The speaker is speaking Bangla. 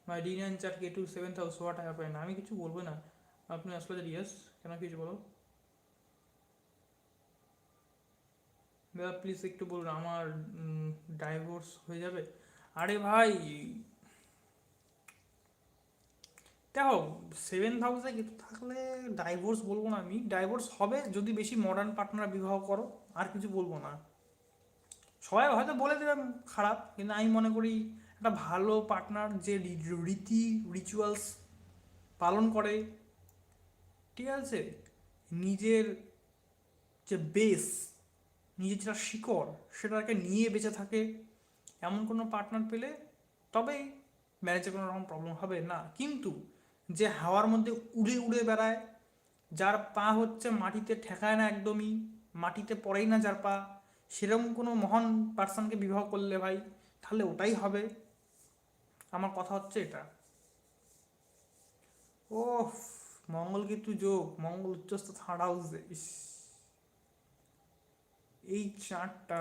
মাই ডিন চার কে to 7th house what happen. আমি কিছু বলবো না, আপনি আসলে ইয়েস, কেন কিছু বলো দাদা প্লিজ একটু বলুন আমার ডাইভোর্স হয়ে যাবে। আরে ভাই দেখো, 7th হাউসে কিছু থাকলে ডাইভোর্স বলবো না, আমি ডাইভোর্স হবে যদি বেশি মডার্ন পার্টনার বিবাহ করো, আর কিছু বলবো না। সবাই হয়তো বলে দেবে খারাপ, কিন্তু আমি মনে করি একটা ভালো পার্টনার যে রীতি রিচুয়ালস পালন করে, ঠিক আছে, নিজের যে বেস, নিজের যেটা শিকড় সেটাকে নিয়ে বেঁচে থাকে, এমন কোনো পার্টনার পেলে তবেই ম্যারেজে কোনো রকম প্রবলেম হবে না। কিন্তু যে হাওয়ার মধ্যে উড়ে উড়ে বেড়ায়, যার পা হচ্ছে মাটিতে ঠেকায় না একদমই, মাটিতে পড়েই না যার পা, সেরকম কোনো মহান পার্সনকে বিবাহ করলে ভাই, তাহলে ওটাই হবে। আমার কথা হচ্ছে এটা। ও, মঙ্গল কিন্তু যোগ, মঙ্গল উচ্চস্থ থার্ড হাউসে, ইস, এই চারটা